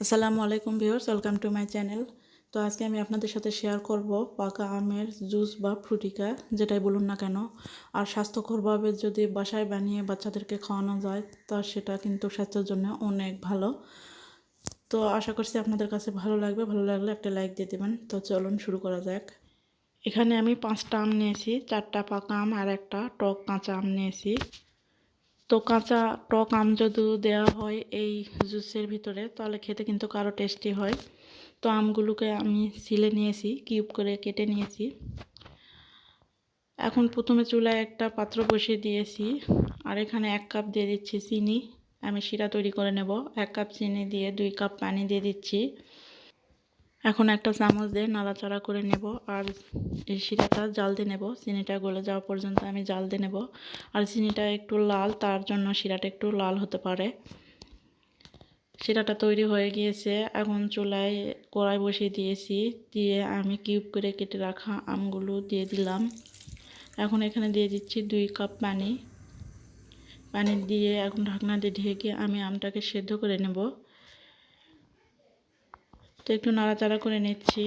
আসসালামু আলাইকুম viewers, welcome to my channel. তো আজকে আমি আপনাদের সাথে শেয়ার করব পাকা আমের জুস বা ফ্রুটিকা, যেটাই বলুন না কেন। আর স্বাস্থ্যকরভাবে যদি বাসায় বানিয়ে বাচ্চাদেরকে খাওয়ানো যায় তা সেটা কিন্তু স্বাস্থ্যের জন্য অনেক ভালো। তো আশা করছি আপনাদের কাছে ভালো লাগবে। ভালো লাগলে একটা লাইক দিয়ে দেবেন। তো চলুন শুরু করা যাক। এখানে আমি 5টা আম নিয়েছি, 4টা পাকা আম আর একটা টক কাঁচা আম নিয়েছি। তো কাঁচা টক আম যদি দেওয়া হয় এই জুসের ভিতরে তাহলে খেতে কিন্তু আরও টেস্টি হয়। তো আমগুলোকে আমি ছিলে নিয়েছি, কিউব করে কেটে নিয়েছি। এখন প্রথমে চুলায় একটা পাত্র বসিয়ে দিয়েছি আর এখানে 1 কাপ দিয়ে দিচ্ছি চিনি। আমি শিরা তৈরি করে নেব। 1 কাপ চিনি দিয়ে 2 কাপ পানি দিয়ে দিচ্ছি। এখন একটা চামচ দিয়ে নাড়াচাড়া করে নেব আর এই শিরাটা জাল দিয়ে নেব। চিনিটা গলে যাওয়া পর্যন্ত আমি জাল দিয়ে নেব। আর চিনিটা একটু লাল, তার জন্য শিরাটা একটু লাল হতে পারে। শিরাটা তৈরি হয়ে গিয়েছে। এখন চুলায় কড়াই বসিয়ে দিয়েছি, দিয়ে আমি কিউব করে কেটে রাখা আমগুলো দিয়ে দিলাম। এখন এখানে দিয়ে দিচ্ছি 2 কাপ পানি। পানি দিয়ে এখন ঢাকনা দিয়ে ঢেকে আমি আমটাকে সেদ্ধ করে নেব। তো একটু নাড়াচাড়া করে নিচ্ছি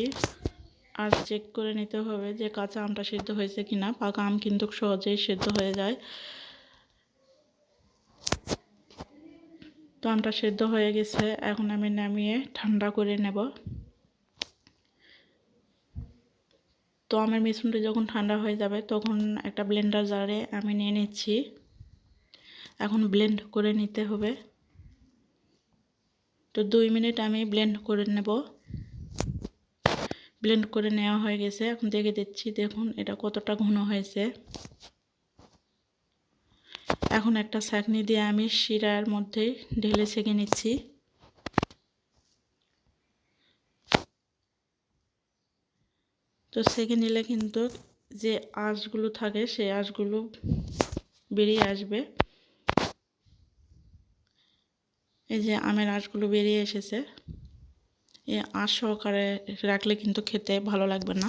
আর চেক করে নিতে হবে যে কাঁচা আমটা সেদ্ধ হয়েছে কিনা। পাকা আম কিন্তু সহজেই সেদ্ধ হয়ে যায়। তো আমটা সেদ্ধ হয়ে গেছে, এখন আমি নামিয়ে ঠান্ডা করে নেব। তো আমের মিশ্রণটি যখন ঠান্ডা হয়ে যাবে তখন একটা ব্লেন্ডার জারে আমি নিয়ে নিচ্ছি। এখন ব্লেন্ড করে নিতে হবে। তো 2 মিনিট আমি ব্লেন্ড করে নেব। ব্লেন্ড করে নেওয়া হয়ে গেছে। এখন দেখে দিচ্ছি, দেখুন এটা কতটা ঘন হয়েছে। এখন একটা ছাঁকনি দিয়ে আমি শিরার মধ্যে ঢেলে ছেঁকে নিচ্ছি। তো ছেঁকে নিলে কিন্তু যে আঁশগুলো থাকে সেই আঁশগুলো বেরিয়ে আসবে। এই যে আমের আঁশগুলো বেরিয়ে এসেছে। এই আঁশ সহকারে রাখলে কিন্তু খেতে ভালো লাগবে না।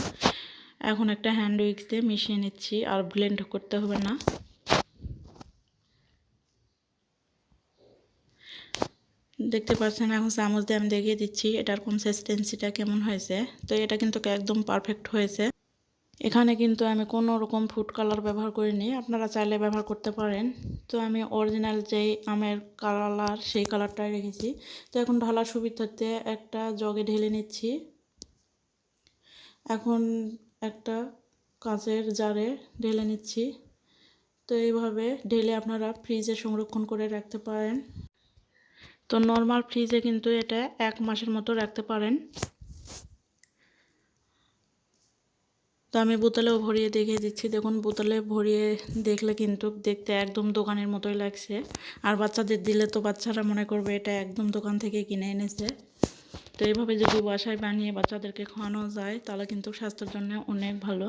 এখন একটা হ্যান্ড উইক্স দিয়ে মিশিয়ে নিচ্ছি, আর ব্লেন্ড করতে হবে না। দেখতে পাচ্ছেন, এখন চামচ দিয়ে আমি দেখিয়ে দিচ্ছি এটার কনসিস্টেন্সিটা কেমন হয়েছে। তো এটা কিন্তু একদম পারফেক্ট হয়েছে। এখানে কিন্তু আমি কোনো রকম ফুড কালার ব্যবহার করিনি, আপনারা চাইলে ব্যবহার করতে পারেন। তো আমি অরিজিনাল যেই আমের কালার সেই কালারটাই রেখেছি। তো এখন ঢালার সুবিধার্থে একটা জগে ঢেলে নিচ্ছি। এখন একটা কাঁচের জারে ঢেলে নিচ্ছি। তো এইভাবে ঢেলে আপনারা ফ্রিজে সংরক্ষণ করে রাখতে পারেন। তো নর্মাল ফ্রিজে কিন্তু এটা 1 মাসের মতো রাখতে পারেন। তো আমি বোতলেও ভরিয়ে দেখিয়ে দিচ্ছি। দেখুন, বোতলে ভরিয়ে দেখলে কিন্তু দেখতে একদম দোকানের মতোই লাগছে। আর বাচ্চাদের দিলে তো বাচ্চারা মনে করবে এটা একদম দোকান থেকে কিনে এনেছে। তো এইভাবে যদি বাসায় বানিয়ে বাচ্চাদেরকে খাওয়ানো যায় তাহলে কিন্তু স্বাস্থ্যের জন্য অনেক ভালো।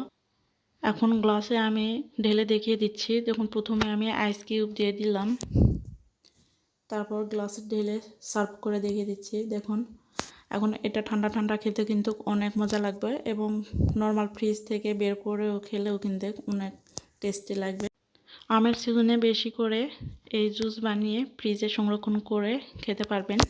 এখন গ্লাসে আমি ঢেলে দেখিয়ে দিচ্ছি। দেখুন, প্রথমে আমি আইস কিউব দিয়ে দিলাম, তারপর গ্লাসে ঢেলে সার্ভ করে দেখিয়ে দিচ্ছি। দেখুন, এখন এটা ঠান্ডা ঠান্ডা খেতে কিন্তু অনেক মজা লাগবে, এবং নর্মাল ফ্রিজ থেকে বের করেও খেলেও কিন্তু অনেক টেস্টি লাগবে। আমের সিজনে বেশি করে এই জুস বানিয়ে ফ্রিজে সংরক্ষণ করে খেতে পারবেন।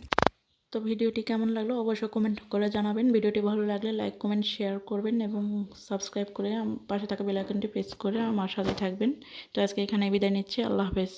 তো ভিডিওটি কেমন লাগলো অবশ্যই কমেন্ট করে জানাবেন। ভিডিওটি ভালো লাগলে লাইক, কমেন্ট, শেয়ার করবেন এবং সাবস্ক্রাইব করে পাশে থাকা বেল আইকনটি প্রেস করে আমার সাথে থাকবেন। তো আজকে এখানে বিদায় নিচ্ছি। আল্লাহ হাফেজ।